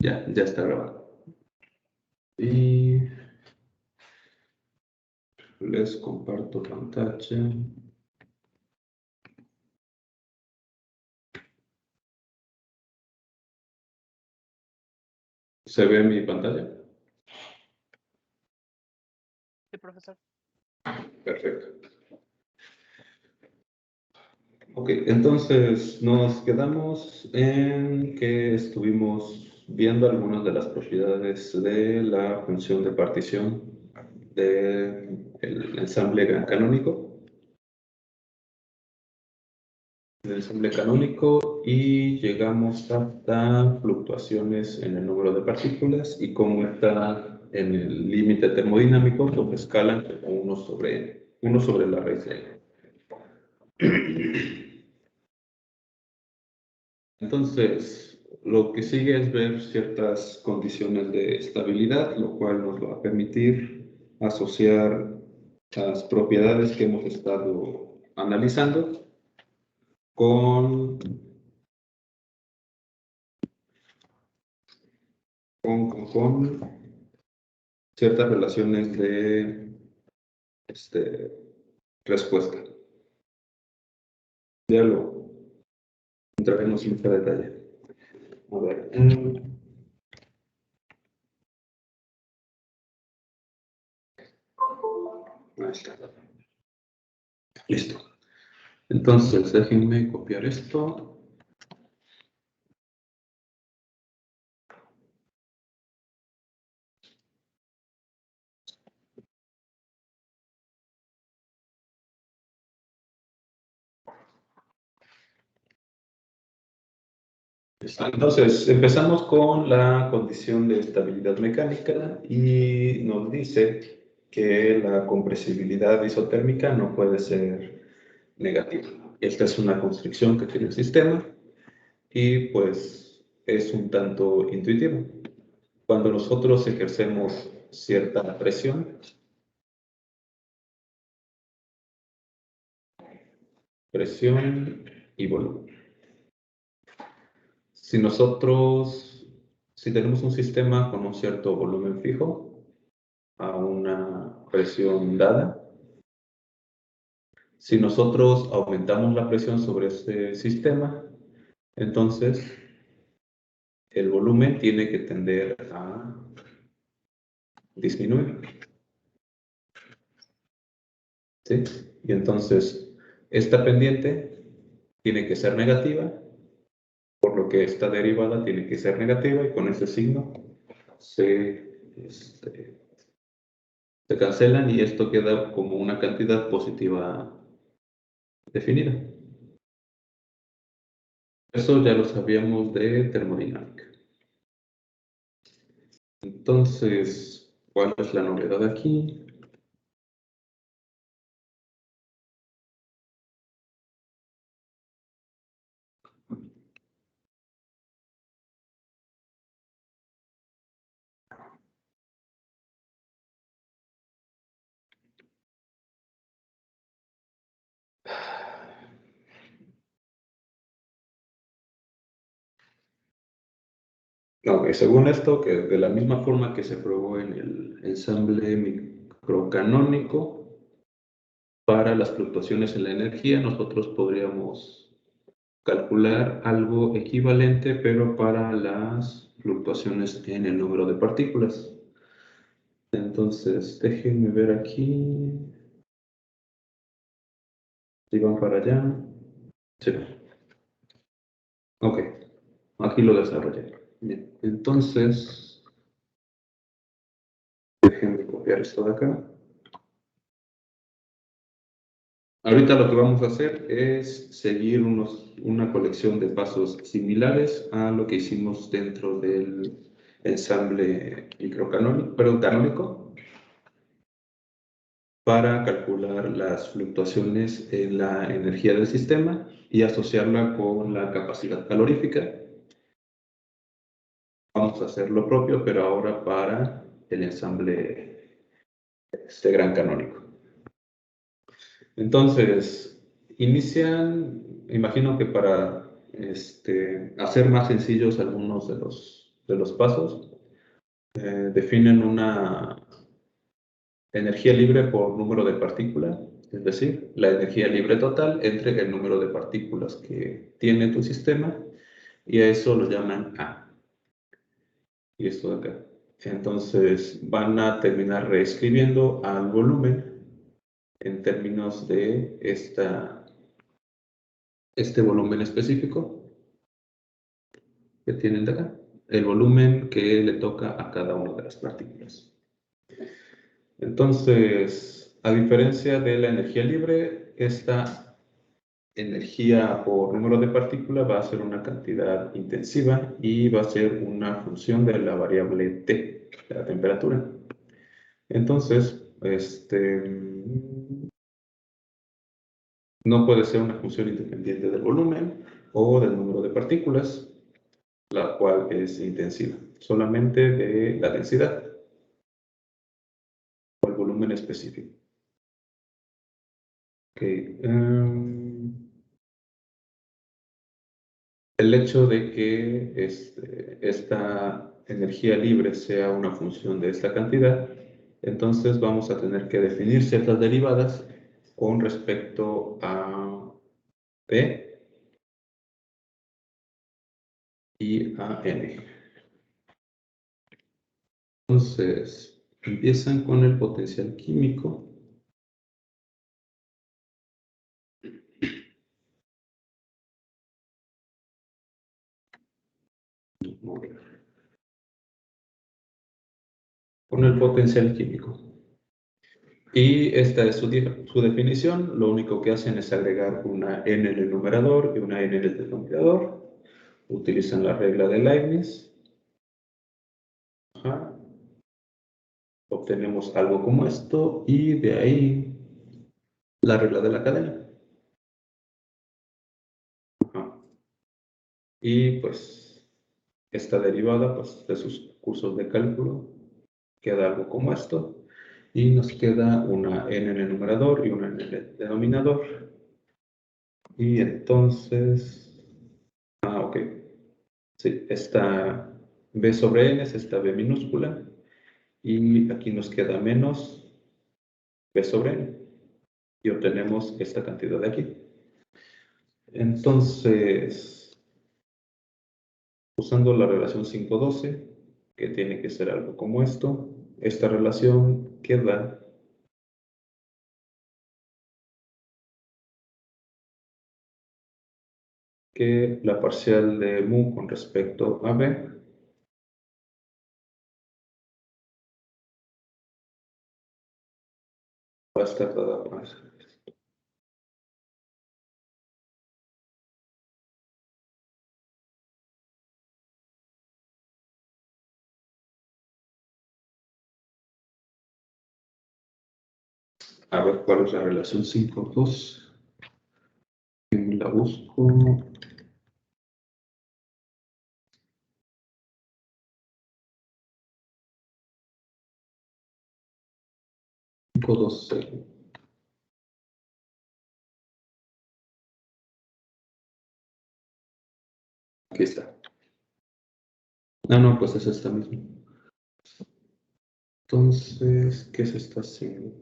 Ya está grabado. Y les comparto pantalla. ¿Se ve mi pantalla? Sí, profesor. Perfecto. Ok, entonces nos quedamos en que estuvimos viendo algunas de las propiedades de la función de partición del ensamble gran canónico. El ensamble canónico y llegamos hasta fluctuaciones en el número de partículas y cómo está en el límite termodinámico, donde escalan como uno sobre la raíz de n. Entonces, lo que sigue es ver ciertas condiciones de estabilidad, lo cual nos va a permitir asociar las propiedades que hemos estado analizando con ciertas relaciones de respuesta. Ya lo entraremos en este detalle. A ver. Ahí está. Listo. Entonces, déjenme copiar esto. Entonces, empezamos con la condición de estabilidad mecánica y nos dice que la compresibilidad isotérmica no puede ser negativa. Esta es una constricción que tiene el sistema y pues es un tanto intuitiva. Cuando nosotros ejercemos cierta presión y volumen. Si tenemos un sistema con un cierto volumen fijo a una presión dada, si nosotros aumentamos la presión sobre ese sistema, entonces el volumen tiene que tender a disminuir. ¿Sí? Y entonces esta pendiente tiene que ser negativa, por lo que esta derivada tiene que ser negativa y con ese signo se cancelan y esto queda como una cantidad positiva definida. Eso ya lo sabíamos de termodinámica. Entonces, ¿cuál es la novedad aquí? No, según esto, que de la misma forma que se probó en el ensamble microcanónico, para las fluctuaciones en la energía, nosotros podríamos calcular algo equivalente, pero para las fluctuaciones en el número de partículas. Entonces, déjenme ver aquí. Si van para allá. Sí. Ok, aquí lo desarrollé. Bien, entonces, déjenme copiar esto de acá. Ahorita lo que vamos a hacer es seguir una colección de pasos similares a lo que hicimos dentro del ensamble canónico, para calcular las fluctuaciones en la energía del sistema y asociarla con la capacidad calorífica. Vamos a hacer lo propio, pero ahora para el ensamble gran canónico. Entonces, imagino que para hacer más sencillos algunos de los los pasos. Definen una energía libre por número de partículas, es decir, la energía libre total entre el número de partículas que tiene tu sistema, y a eso lo llaman A. Y esto de acá. Entonces van a terminar reescribiendo al volumen en términos de este volumen específico que tienen de acá, el volumen que le toca a cada una de las partículas. Entonces, a diferencia de la energía libre, esta energía por número de partículas va a ser una cantidad intensiva y va a ser una función de la variable T, de la temperatura. Entonces, no puede ser una función independiente del volumen o del número de partículas, la cual es intensiva, solamente de la densidad o el volumen específico. Okay. El hecho de que esta energía libre sea una función de esta cantidad, entonces vamos a tener que definir ciertas derivadas con respecto a P y a N. Entonces, empiezan con el potencial químico. Con el potencial químico. Y esta es su definición. Lo único que hacen es agregar una n en el numerador y una n en el denominador. Utilizan la regla de Leibniz. Ajá. Obtenemos algo como esto y de ahí la regla de la cadena. Ajá. Y pues esta derivada pues, de sus cursos de cálculo queda algo como esto. Y nos queda una n en el numerador y una n en el denominador. Y entonces, ok. Sí, esta b sobre n es esta b minúscula. Y aquí nos queda menos b sobre n. Y obtenemos esta cantidad de aquí. Entonces, usando la relación 5,12, que tiene que ser algo como esto, esta relación queda que la parcial de mu con respecto a b va a estar dada por eso. A ver cuál es la relación 5,2. La busco. 5,12. Aquí está. Ah, no, pues es esta misma. Entonces, ¿qué se está haciendo?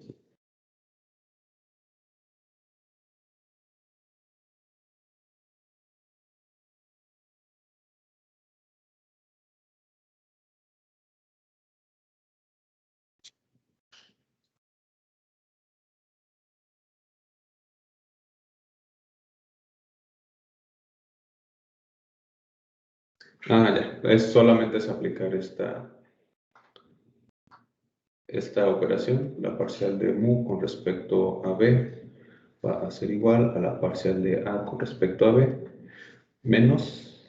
Ah, ya. Solamente es aplicar esta operación. La parcial de mu con respecto a b va a ser igual a la parcial de a con respecto a b menos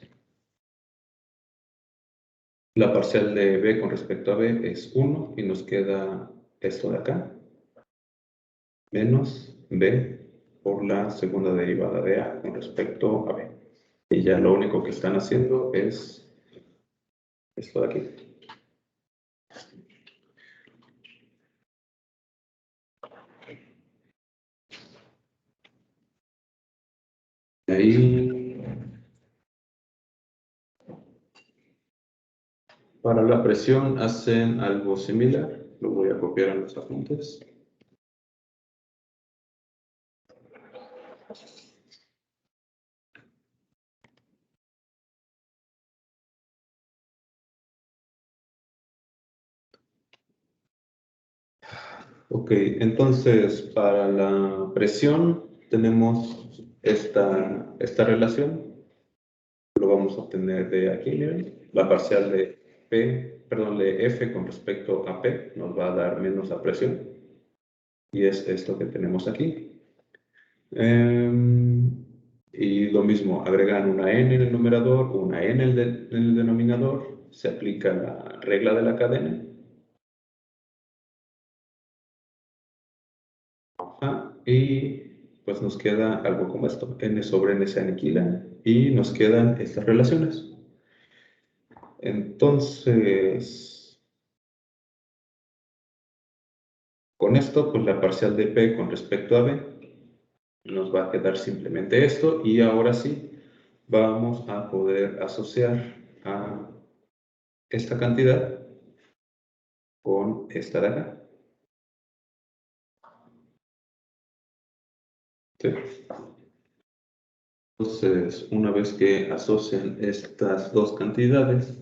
la parcial de b con respecto a b es 1 y nos queda esto de acá menos b por la segunda derivada de a con respecto a b. Y ya lo único que están haciendo es esto de aquí. Ahí Para la presión hacen algo similar. Lo voy a copiar en los apuntes. Ok, entonces para la presión tenemos esta relación. Lo vamos a obtener de aquí, miren. La parcial de de F con respecto a P nos va a dar menos la presión. Y es esto que tenemos aquí. Y lo mismo, agregan una n en el numerador, una n en el denominador, se aplica la regla de la cadena. Y pues nos queda algo como esto, n sobre n se aniquila y nos quedan estas relaciones. Entonces, con esto, pues la parcial de P con respecto a B nos va a quedar simplemente esto y ahora sí vamos a poder asociar a esta cantidad con esta de acá. ¿Sí? Entonces, una vez que asocian estas dos cantidades,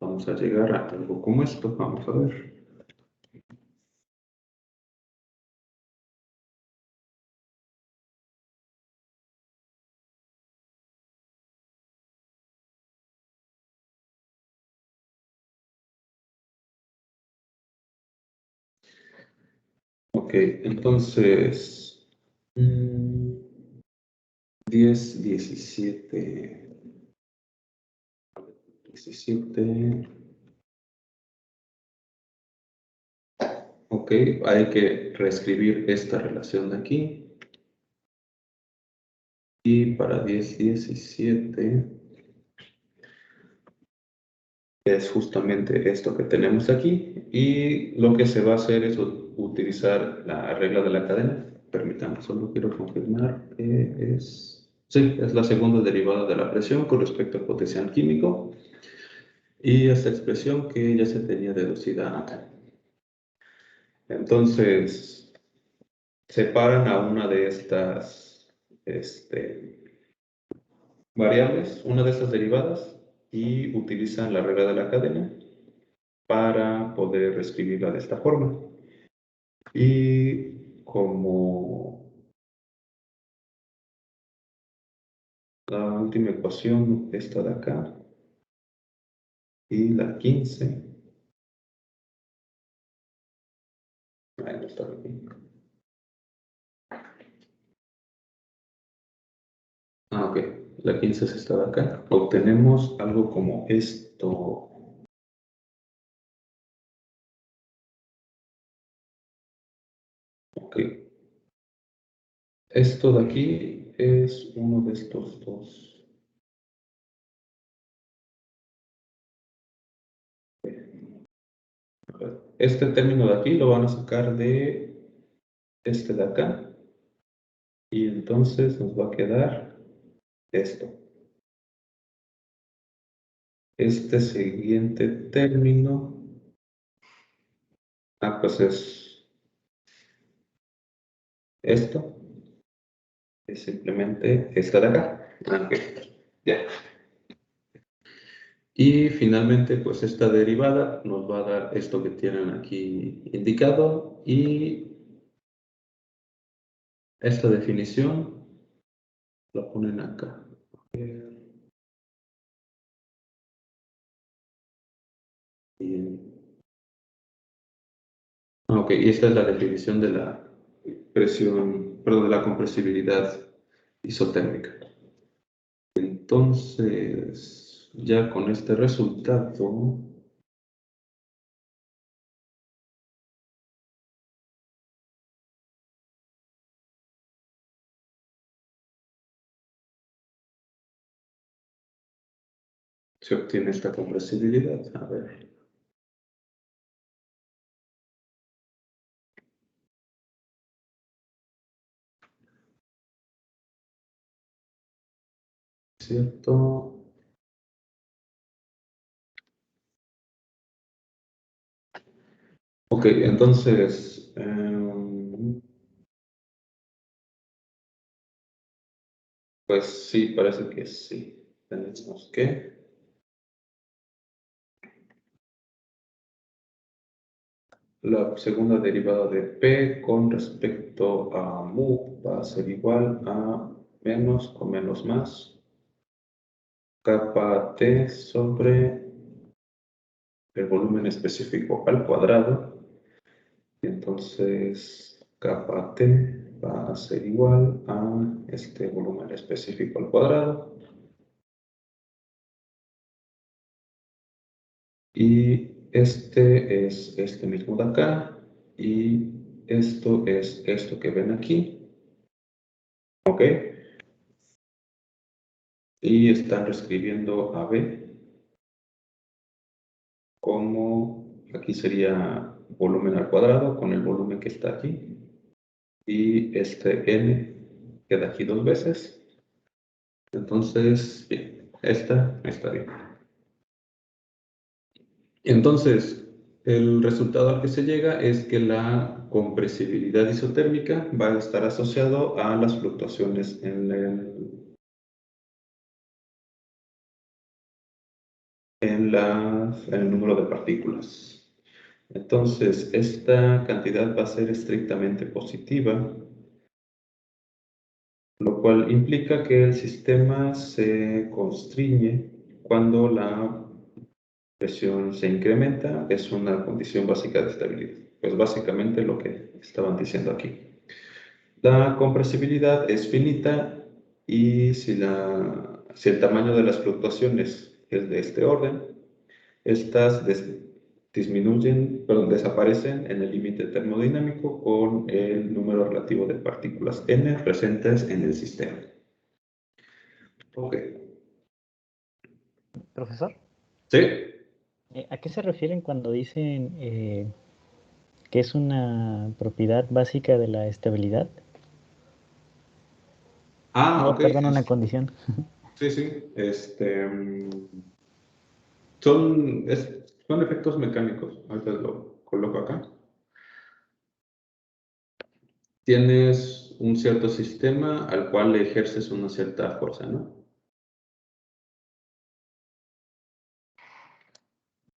vamos a llegar a algo como esto. Vamos a ver. Ok, entonces, 10, 17, 17. Ok, hay que reescribir esta relación de aquí. Y para 10, 17 es justamente esto que tenemos aquí. Y lo que se va a hacer es utilizar la regla de la cadena. Permítanme, solo quiero confirmar que sí, es la segunda derivada de la presión con respecto al potencial químico. Y esta expresión que ya se tenía deducida acá. Entonces, separan a una de estas variables, una de estas derivadas, y utilizan la regla de la cadena para poder escribirla de esta forma. Y como la última ecuación, esta de acá, y la 15, ahí no está aquí. Ok, la 15 es esta de acá. Obtenemos algo como esto. Ok, esto de aquí es uno de estos dos. Este término de aquí lo van a sacar de este de acá y entonces nos va a quedar esto. Este siguiente término, pues es esto, es simplemente esta de acá. Okay. Ya. Y finalmente, pues esta derivada nos va a dar esto que tienen aquí indicado y esta definición la ponen acá. Ok, y esta es la definición de la presión, perdón, de la compresibilidad isotérmica. Entonces, ya con este resultado, se obtiene esta compresibilidad. A ver. ¿Cierto? Ok, entonces, pues sí, parece que sí. Tenemos que la segunda derivada de P con respecto a mu va a ser igual a menos con menos más capa T sobre el volumen específico al cuadrado. Y entonces capa T va a ser igual a este volumen específico al cuadrado. Y este es este mismo de acá. Y esto es esto que ven aquí. ¿Ok? Y están reescribiendo a B como, aquí sería volumen al cuadrado con el volumen que está aquí. Y este N queda aquí dos veces. Entonces, bien, esta está bien. Entonces, el resultado al que se llega es que la compresibilidad isotérmica va a estar asociado a las fluctuaciones en el número de partículas. Entonces, esta cantidad va a ser estrictamente positiva, lo cual implica que el sistema se constriñe cuando la presión se incrementa, es una condición básica de estabilidad. Pues básicamente lo que estaban diciendo aquí. La compresibilidad es finita y si el tamaño de las fluctuaciones es de este orden, estas desaparecen en el límite termodinámico con el número relativo de partículas n presentes en el sistema. Ok. Profesor, ¿Sí? ¿a qué se refieren cuando dicen que es una propiedad básica de la estabilidad? Ah, Oh, ok. perdón, una condición. Sí, sí. Son, son efectos mecánicos. Ahorita lo coloco acá. Tienes un cierto sistema al cual le ejerces una cierta fuerza, ¿no?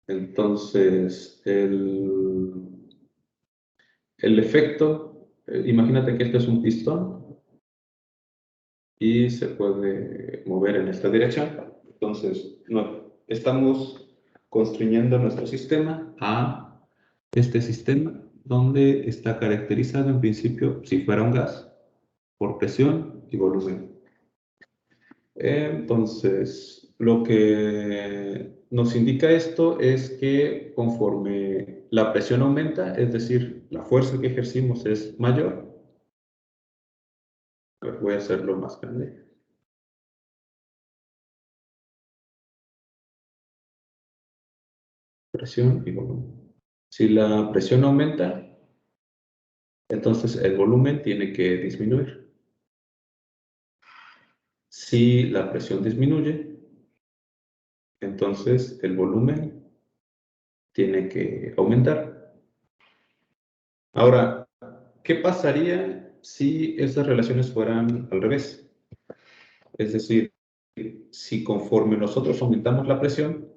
Entonces, el efecto, imagínate que este es un pistón y se puede mover en esta dirección. Entonces, no, estamos construyendo nuestro sistema a este sistema donde está caracterizado en principio, si fuera un gas, por presión y volumen. Entonces, lo que nos indica esto es que conforme la presión aumenta, es decir, la fuerza que ejercimos es mayor. A ver, voy a hacerlo más grande. Presión y volumen. Si la presión aumenta, entonces el volumen tiene que disminuir. Si la presión disminuye, entonces el volumen tiene que aumentar. Ahora, ¿qué pasaría si esas relaciones fueran al revés? Es decir, si conforme nosotros aumentamos la presión,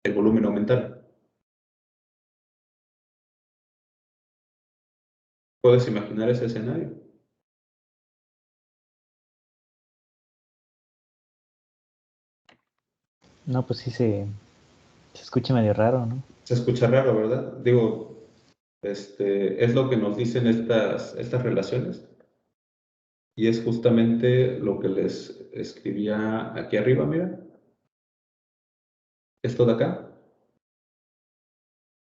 el volumen aumentará. ¿Puedes imaginar ese escenario? No, pues sí se escucha medio raro, ¿no? Se escucha raro, ¿verdad? Digo, es lo que nos dicen estas relaciones. Y es justamente lo que les escribía aquí arriba, mira. Esto de acá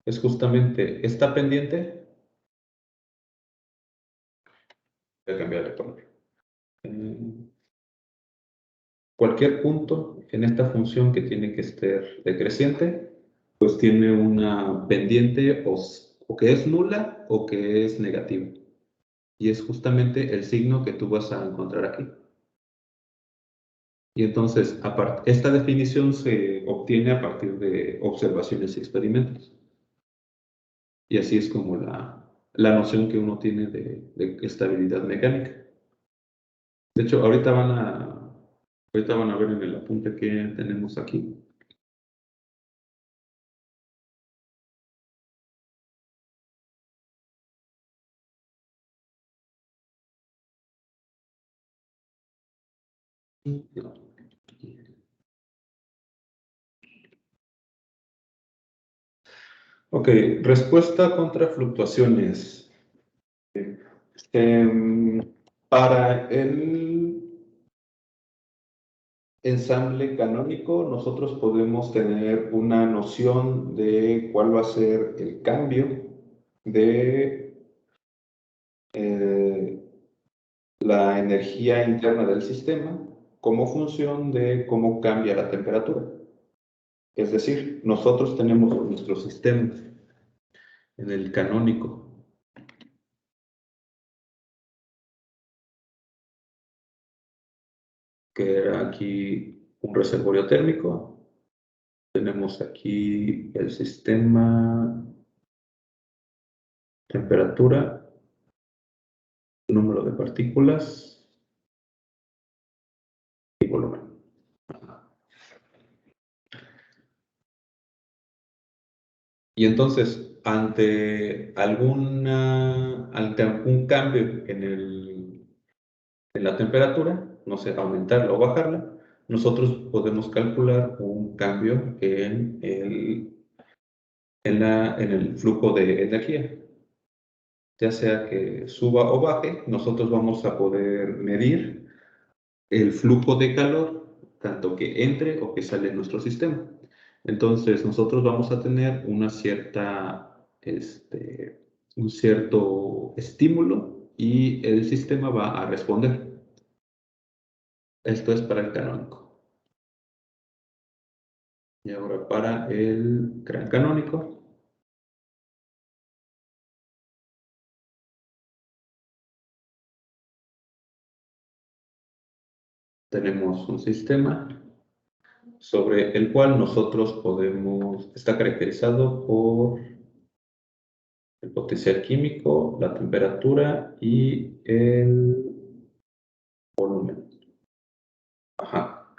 es justamente esta pendiente. Voy a cambiar de color. Eh, Cualquier punto en esta función que tiene que ser decreciente, pues tiene una pendiente o que es nula o que es negativa. Y es justamente el signo que tú vas a encontrar aquí. Y entonces, esta definición se obtiene a partir de observaciones y experimentos. Y así es como la noción que uno tiene de estabilidad mecánica. De hecho, ahorita van a ver en el apunte que tenemos aquí. Ok, respuesta contra fluctuaciones. Para el ensamble canónico, nosotros podemos tener una noción de cuál va a ser el cambio de la energía interna del sistema como función de cómo cambia la temperatura. Es decir, nosotros tenemos nuestro sistema en el canónico. Que era aquí un reservorio térmico. Tenemos aquí el sistema, temperatura, número de partículas y volumen. Y entonces, ante algún cambio en la temperatura, no sé, aumentarla o bajarla, nosotros podemos calcular un cambio en el flujo de energía. Ya sea que suba o baje, nosotros vamos a poder medir el flujo de calor, tanto que entre o que sale en nuestro sistema. Entonces, nosotros vamos a tener un cierto estímulo y el sistema va a responder. Esto es para el canónico. Y ahora para el gran canónico. Tenemos un sistema sobre el cual nosotros está caracterizado por el potencial químico, la temperatura y el volumen. Ajá.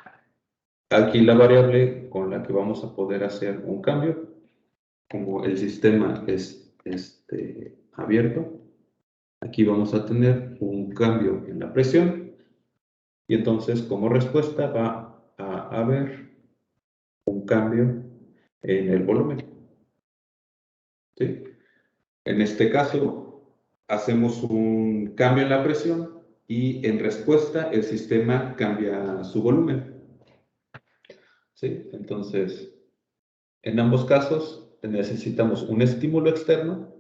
Aquí la variable con la que vamos a poder hacer un cambio, como el sistema es abierto, aquí vamos a tener un cambio en la presión y entonces como respuesta va a haber un cambio en el volumen. ¿Sí? En este caso, hacemos un cambio en la presión y en respuesta el sistema cambia su volumen. ¿Sí? Entonces, en ambos casos necesitamos un estímulo externo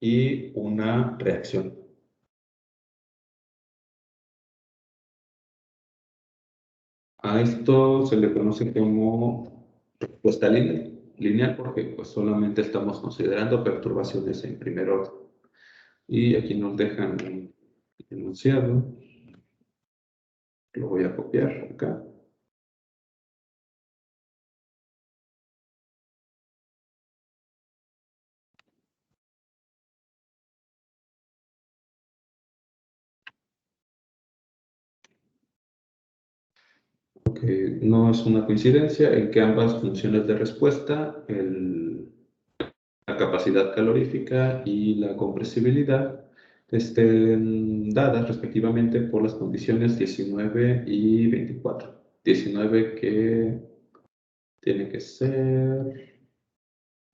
y una reacción. A esto se le conoce como respuesta lineal porque pues, solamente estamos considerando perturbaciones en primer orden. Y aquí nos dejan un enunciado. Lo voy a copiar acá. Porque no es una coincidencia en que ambas funciones de respuesta, la capacidad calorífica y la compresibilidad, estén dadas respectivamente por las condiciones 19 y 24. 19 que tiene que ser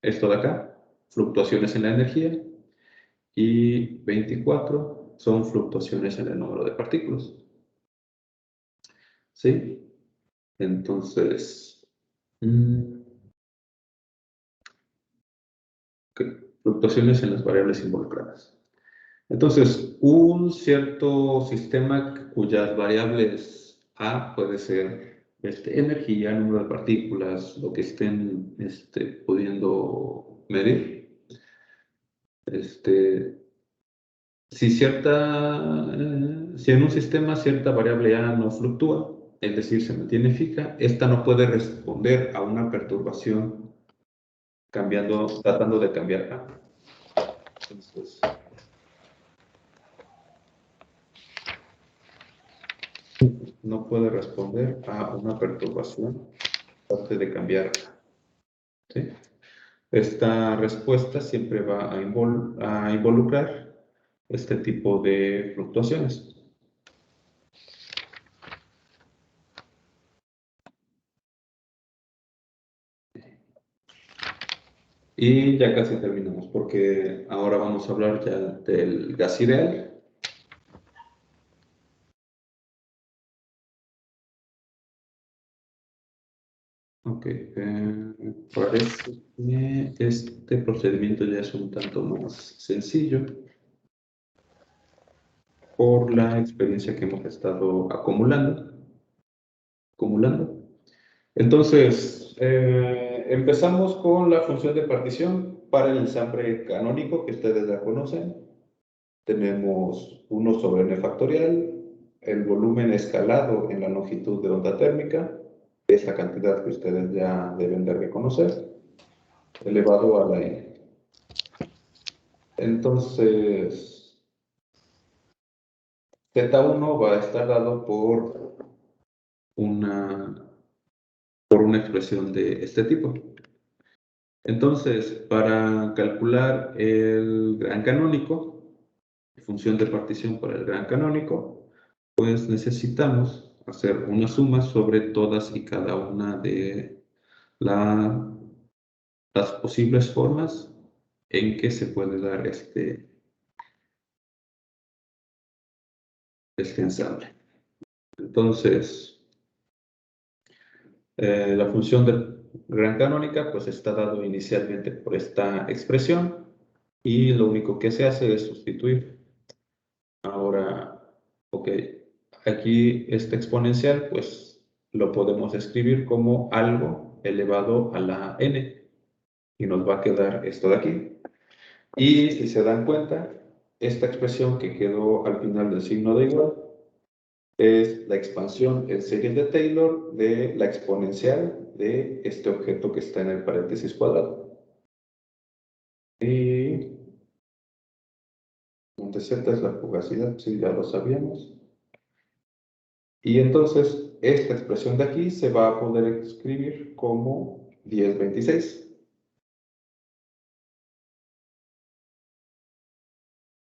esto de acá, fluctuaciones en la energía, y 24 son fluctuaciones en el número de partículas. ¿Sí? Entonces, fluctuaciones en las variables involucradas. Entonces, un cierto sistema cuyas variables A puede ser energía, número de partículas, lo que estén pudiendo medir. Si en un sistema cierta variable A no fluctúa, es decir, se mantiene fija, esta no puede responder a una perturbación tratando de cambiar A. Entonces, no puede responder a una perturbación aparte de cambiar. ¿Sí? Esta respuesta siempre va a involucrar este tipo de fluctuaciones. Y ya casi terminamos, porque ahora vamos a hablar ya del gas ideal. Ok, parece que este procedimiento ya es un tanto más sencillo por la experiencia que hemos estado acumulando. Entonces, empezamos con la función de partición para el ensamble canónico que ustedes ya conocen. Tenemos 1 sobre n factorial, el volumen escalado en la longitud de onda térmica, esa cantidad que ustedes ya deben de reconocer, elevado a la n. Entonces, Z1 va a estar dado por una expresión de este tipo. Entonces, para calcular el gran canónico, función de partición para el gran canónico, pues necesitamos hacer una suma sobre todas y cada una de las posibles formas en que se puede dar este ensamble. Entonces, la función de gran canónica pues está dado inicialmente por esta expresión y lo único que se hace es sustituir. Ahora, ok, aquí este exponencial pues lo podemos escribir como algo elevado a la n y nos va a quedar esto de aquí. Y si se dan cuenta, esta expresión que quedó al final del signo de igual es la expansión en serie de Taylor de la exponencial de este objeto que está en el paréntesis cuadrado. Y donde z es la fugacidad, sí, ya lo sabíamos. Y entonces esta expresión de aquí se va a poder escribir como 1026.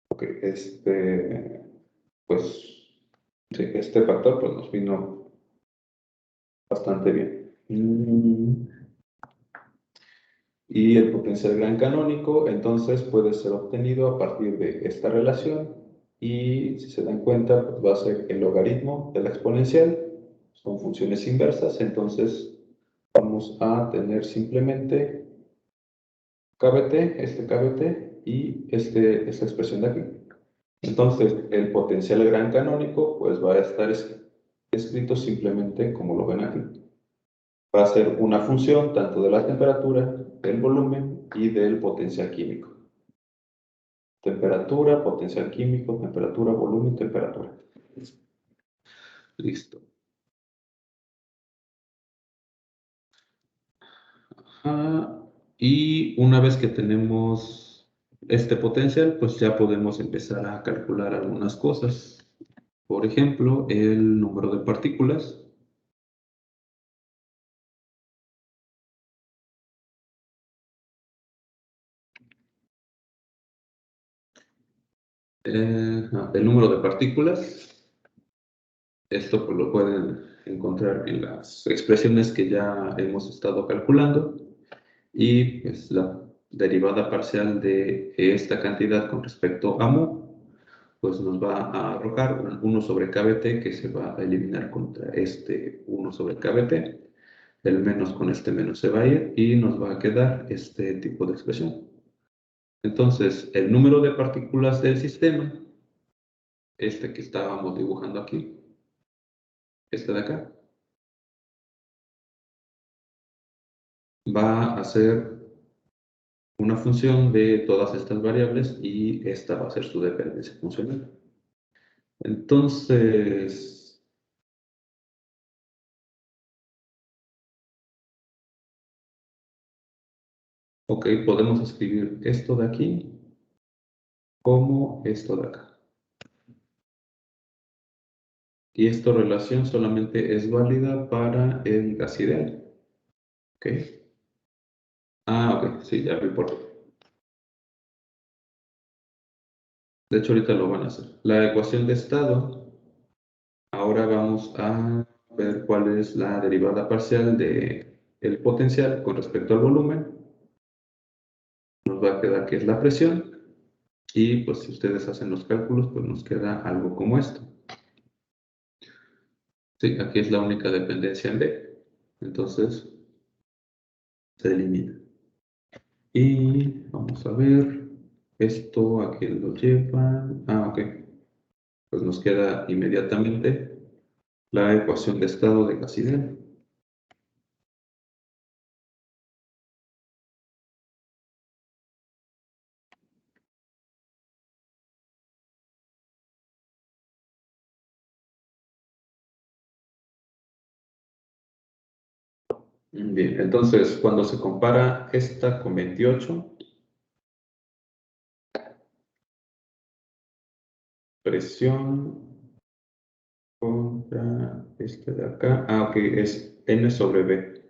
Ok, pues, sí, este factor pues, nos vino bastante bien. Y el potencial gran canónico, entonces, puede ser obtenido a partir de esta relación. Y si se dan cuenta, pues va a ser el logaritmo de la exponencial. Son funciones inversas, entonces vamos a tener simplemente KBT, este KBT y esta expresión de aquí. Entonces, el potencial gran canónico, pues va a estar escrito simplemente como lo ven aquí. Va a ser una función tanto de la temperatura, del volumen y del potencial químico. Temperatura, potencial químico, temperatura, volumen, temperatura. Listo. Y una vez que tenemos este potencial, pues ya podemos empezar a calcular algunas cosas. Por ejemplo, el número de partículas. El número de partículas. Esto pues, lo pueden encontrar en las expresiones que ya hemos estado calculando. Y pues, la derivada parcial de esta cantidad con respecto a mu, pues nos va a arrojar un 1 sobre kBt que se va a eliminar contra este 1 sobre kBt. El menos con este menos se va a ir y nos va a quedar este tipo de expresión. Entonces, el número de partículas del sistema, este que estábamos dibujando aquí, este de acá, va a ser una función de todas estas variables y esta va a ser su dependencia funcional. Entonces, ok, podemos escribir esto de aquí como esto de acá. Y esta relación solamente es válida para el gas ideal. ¿Ok? Ok, sí, ya vi por qué. De hecho, ahorita lo van a hacer. La ecuación de estado, ahora vamos a ver cuál es la derivada parcial de el potencial con respecto al volumen. Nos va a quedar que es la presión. Y pues si ustedes hacen los cálculos, pues nos queda algo como esto. Sí, aquí es la única dependencia en D. Entonces, se elimina. Y vamos a ver, esto a qué lo lleva. Ok. Pues nos queda inmediatamente la ecuación de estado de gas ideal. Bien, entonces cuando se compara esta con 28, presión contra este de acá. Ok, es N sobre B.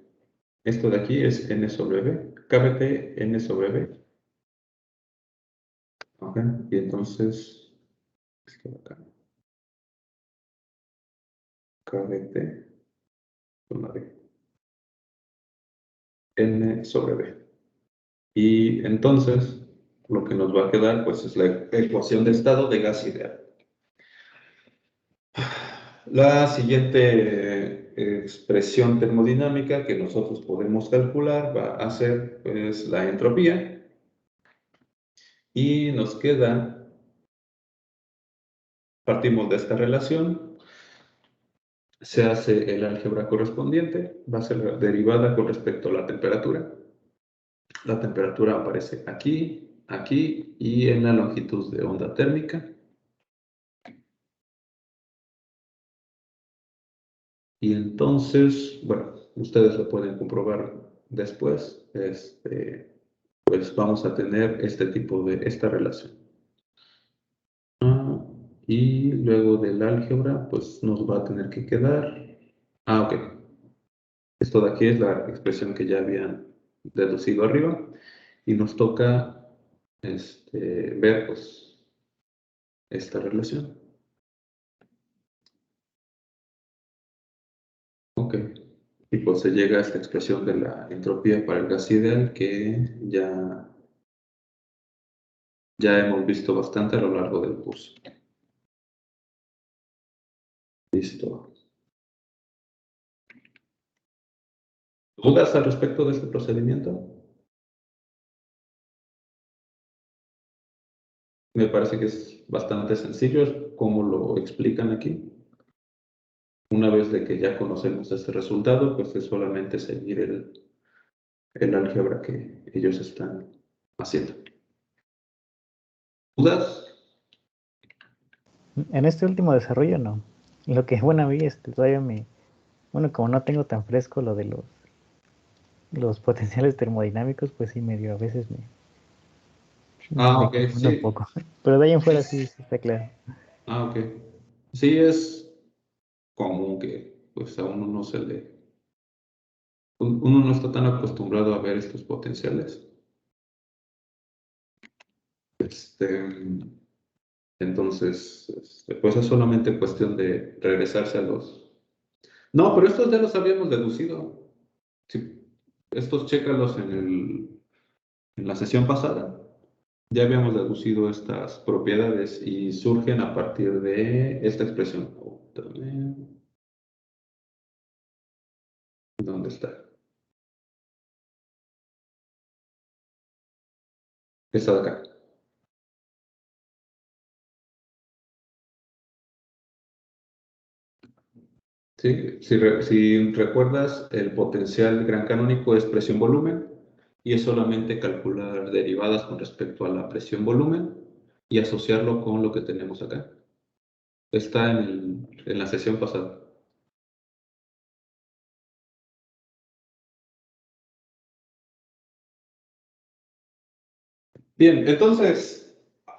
Esto de aquí es N sobre B. KBT N sobre B. Ok, y entonces, esto de acá. KBT con la B. N sobre B. Y entonces, lo que nos va a quedar, pues, es la ecuación de estado de gas ideal. La siguiente expresión termodinámica que nosotros podemos calcular va a ser, pues, la entropía. Y nos queda, partimos de esta relación, se hace el álgebra correspondiente, va a ser la derivada con respecto a la temperatura. La temperatura aparece aquí, aquí y en la longitud de onda térmica. Y entonces, bueno, ustedes lo pueden comprobar después. Pues vamos a tener este tipo de esta relación. Y luego del álgebra, pues nos va a tener que quedar. Ok. Esto de aquí es la expresión que ya habían deducido arriba. Y nos toca ver, pues, esta relación. Ok. Y pues se llega a esta expresión de la entropía para el gas ideal que ya hemos visto bastante a lo largo del curso. Listo. ¿Dudas al respecto de este procedimiento? Me parece que es bastante sencillo, es como lo explican aquí. Una vez de que ya conocemos este resultado, pues es solamente seguir el álgebra que ellos están haciendo. ¿Dudas? En este último desarrollo no. Lo que, bueno, a mí todavía bueno, como no tengo tan fresco lo de los potenciales termodinámicos, pues sí, medio a veces me Ok, confundo un sí. poco. Pero de ahí en fuera sí, sí está claro. Ok. Sí, es común que pues a uno no uno no está tan acostumbrado a ver estos potenciales. Entonces, pues es solamente cuestión de regresarse a los... No, pero estos ya los habíamos deducido. Sí, estos chécalos en la sesión pasada. Ya habíamos deducido estas propiedades y surgen a partir de esta expresión. ¿Dónde está? Esta de acá. ¿Sí? Si recuerdas, el potencial gran canónico es presión-volumen y es solamente calcular derivadas con respecto a la presión-volumen y asociarlo con lo que tenemos acá. Está en la sesión pasada. Bien, entonces,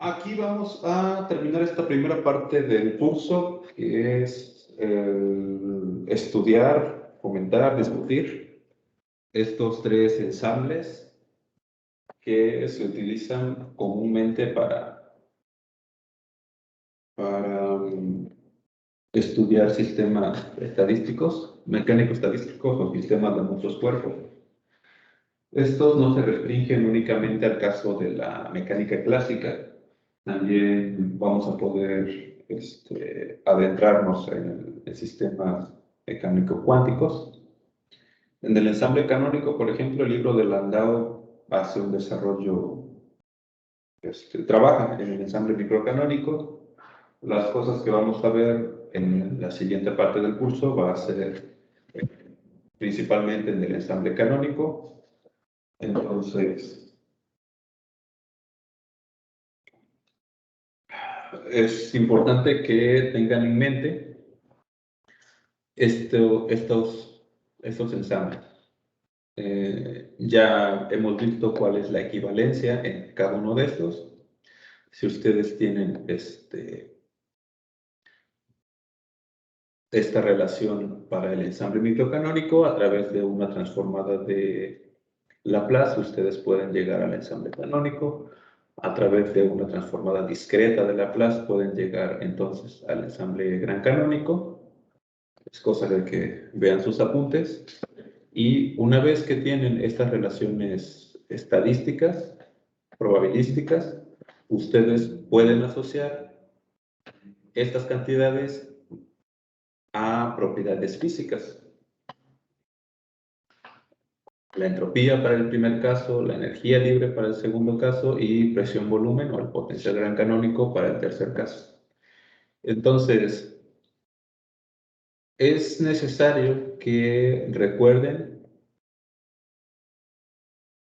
Aquí vamos a terminar esta primera parte del curso, que es estudiar, comentar, discutir estos tres ensambles que se utilizan comúnmente para estudiar sistemas estadísticos, mecánicos estadísticos o sistemas de muchos cuerpos. Estos no se restringen únicamente al caso de la mecánica clásica. También vamos a poder adentrarnos en sistemas mecánicos cuánticos. En el ensamble canónico, por ejemplo, el libro de Landau hace un desarrollo, trabaja en el ensamble microcanónico. Las cosas que vamos a ver en la siguiente parte del curso va a ser principalmente en el ensamble canónico. Entonces, es importante que tengan en mente estos ensambles. Ya hemos visto cuál es la equivalencia en cada uno de estos. Si ustedes tienen esta relación para el ensamble microcanónico a través de una transformada de Laplace, ustedes pueden llegar al ensamble canónico. A través de una transformada discreta de Laplace pueden llegar entonces al ensamble gran canónico. Es cosa de que vean sus apuntes. Y una vez que tienen estas relaciones estadísticas, probabilísticas, ustedes pueden asociar estas cantidades a propiedades físicas. La entropía para el primer caso, la energía libre para el segundo caso y presión-volumen o el potencial gran canónico para el tercer caso. Entonces, es necesario que recuerden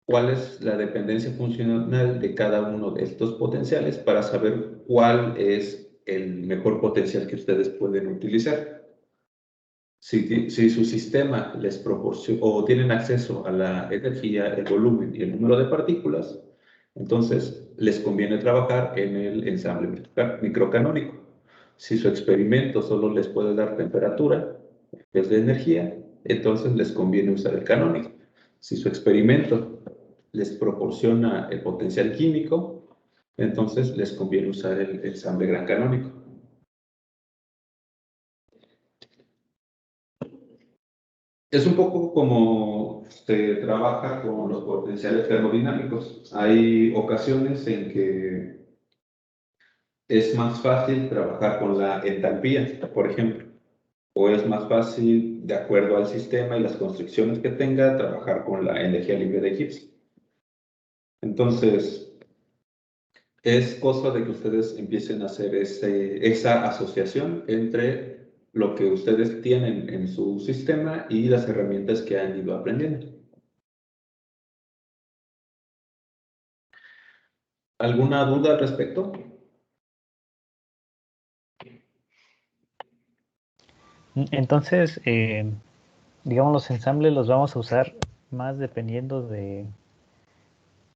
cuál es la dependencia funcional de cada uno de estos potenciales para saber cuál es el mejor potencial que ustedes pueden utilizar. Si su sistema les proporciona o tienen acceso a la energía, el volumen y el número de partículas, entonces les conviene trabajar en el ensamble microcanónico. Si su experimento solo les puede dar temperatura en vez de energía, entonces les conviene usar el canónico. Si su experimento les proporciona el potencial químico, entonces les conviene usar el ensamble gran canónico. Es un poco como se trabaja con los potenciales termodinámicos. Hay ocasiones en que es más fácil trabajar con la entalpía, por ejemplo, o es más fácil, de acuerdo al sistema y las constricciones que tenga, trabajar con la energía libre de Gibbs. Entonces, es cosa de que ustedes empiecen a hacer esa asociación entre lo que ustedes tienen en su sistema y las herramientas que han ido aprendiendo. ¿Alguna duda al respecto? Entonces, digamos, los ensambles los vamos a usar más dependiendo de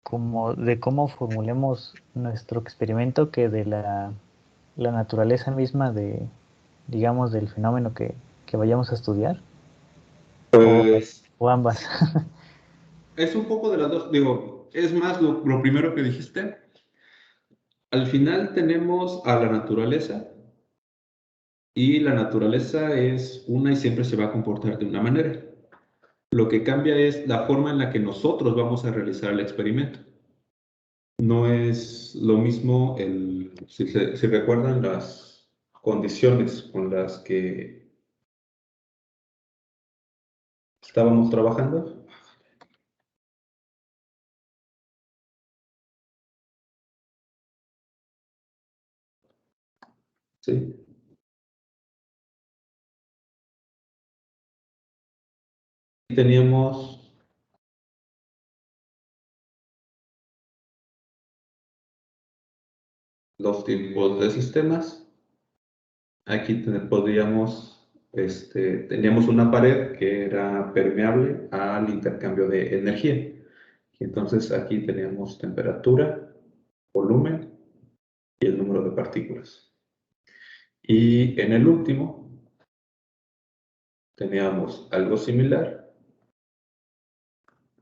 cómo formulemos nuestro experimento que de la naturaleza misma digamos, del fenómeno que vayamos a estudiar. Pues O ambas. es un poco de las dos. Digo, es más lo primero que dijiste. Al final tenemos a la naturaleza y la naturaleza es una y siempre se va a comportar de una manera. Lo que cambia es la forma en la que nosotros vamos a realizar el experimento. No es lo mismo si recuerdan las condiciones con las que estábamos trabajando. Sí. Teníamos dos tipos de sistemas. Aquí teníamos una pared que era permeable al intercambio de energía. Y entonces aquí teníamos temperatura, volumen y el número de partículas. Y en el último teníamos algo similar.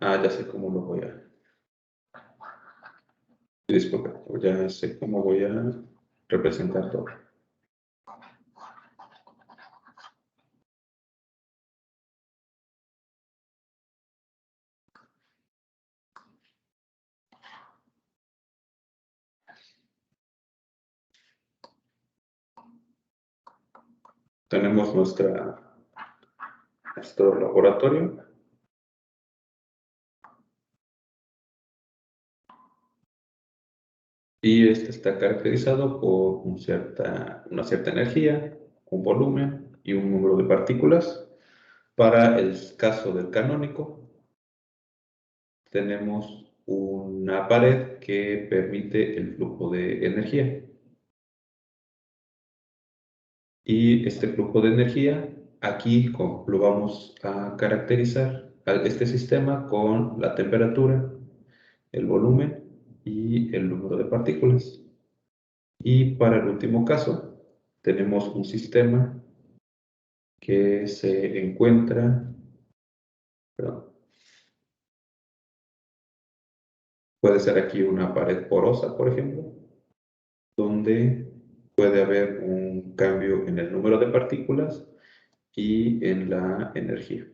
Ya sé cómo lo voy a... Disculpe, ya sé cómo voy a representar todo. Tenemos nuestro laboratorio. Y este está caracterizado por una cierta energía, un volumen y un número de partículas. Para el caso del canónico, tenemos una pared que permite el flujo de energía. Y este flujo de energía, aquí lo vamos a caracterizar a este sistema con la temperatura, el volumen y el número de partículas. Y para el último caso, tenemos un sistema que se encuentra, perdón, puede ser aquí una pared porosa, por ejemplo, donde puede haber un cambio en el número de partículas y en la energía.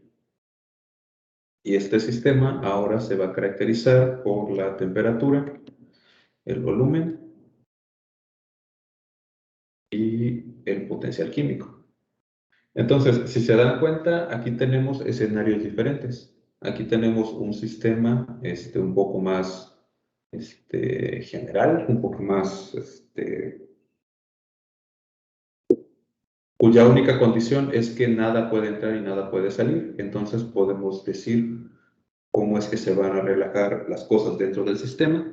Y este sistema ahora se va a caracterizar por la temperatura, el volumen y el potencial químico. Entonces, si se dan cuenta, aquí tenemos escenarios diferentes. Aquí tenemos un sistema un poco más general, un poco más, cuya única condición es que nada puede entrar y nada puede salir. Entonces podemos decir cómo es que se van a relajar las cosas dentro del sistema.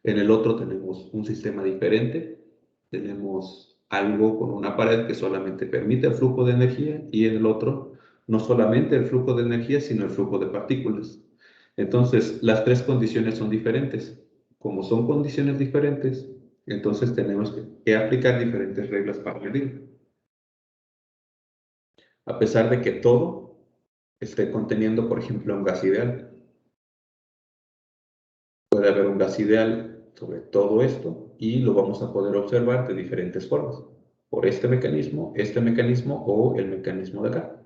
En el otro tenemos un sistema diferente. Tenemos algo con una pared que solamente permite el flujo de energía y en el otro no solamente el flujo de energía, sino el flujo de partículas. Entonces, las tres condiciones son diferentes. Como son condiciones diferentes, entonces tenemos que aplicar diferentes reglas para medir. A pesar de que todo esté conteniendo, por ejemplo, un gas ideal. Puede haber un gas ideal sobre todo esto y lo vamos a poder observar de diferentes formas. Por este mecanismo o el mecanismo de acá.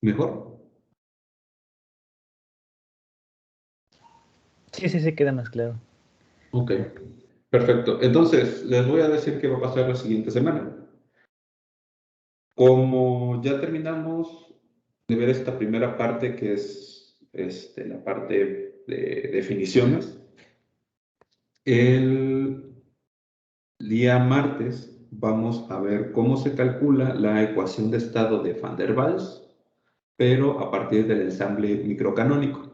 ¿Mejor? Sí, sí, sí, queda más claro. Ok, perfecto. Entonces, les voy a decir qué va a pasar la siguiente semana. Como ya terminamos de ver esta primera parte, que es la parte de definiciones, el día martes vamos a ver cómo se calcula la ecuación de estado de Van der Waals, pero a partir del ensamble microcanónico.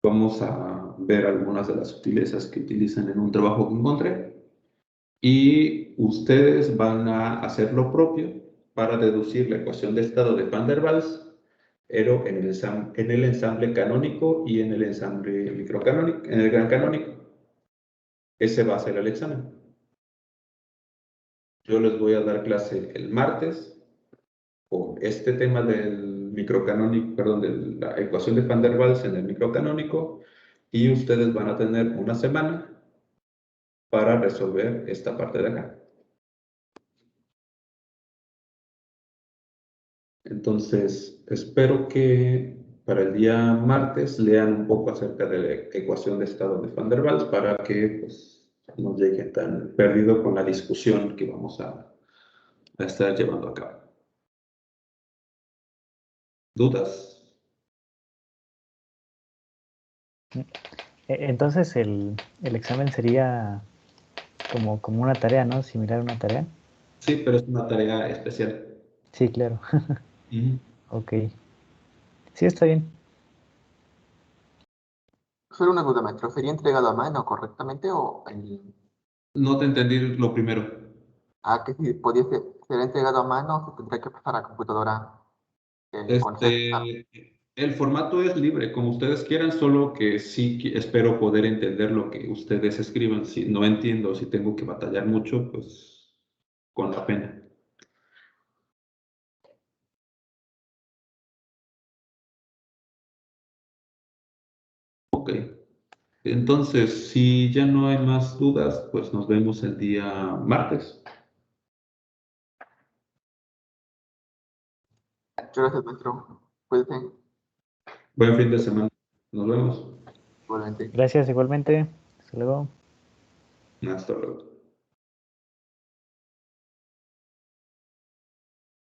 Vamos a ver algunas de las sutilezas que utilizan en un trabajo que encontré y ustedes van a hacer lo propio para deducir la ecuación de estado de Van der Waals, pero en el ensamble canónico y en el ensamble microcanónico, en el gran canónico. Ese va a ser el examen. Yo les voy a dar clase el martes por este tema del microcanónico, perdón, de la ecuación de Van der Waals en el microcanónico y ustedes van a tener una semana para resolver esta parte de acá. Entonces, espero que para el día martes lean un poco acerca de la ecuación de estado de Van der Waals para que pues, no lleguen tan perdido con la discusión que vamos a estar llevando a cabo. ¿Dudas? Entonces el examen sería como una tarea, ¿no? Similar a una tarea. Sí, pero es una tarea especial. Sí, claro. Ujú. Ok. Sí, está bien. Solo una duda, maestro. ¿Sería entregado a mano correctamente No te entendí lo primero. que si podía ser entregado a mano o se tendría que pasar a computadora? concepto. El formato es libre, como ustedes quieran, solo que sí espero poder entender lo que ustedes escriban. Si no entiendo, si tengo que batallar mucho, pues con la pena. Ok. Entonces, si ya no hay más dudas, pues nos vemos el día martes. Muchas gracias, maestro. Cuídate, Buen fin de semana. Nos vemos. igualmente. Gracias igualmente. Hasta luego. Hasta luego.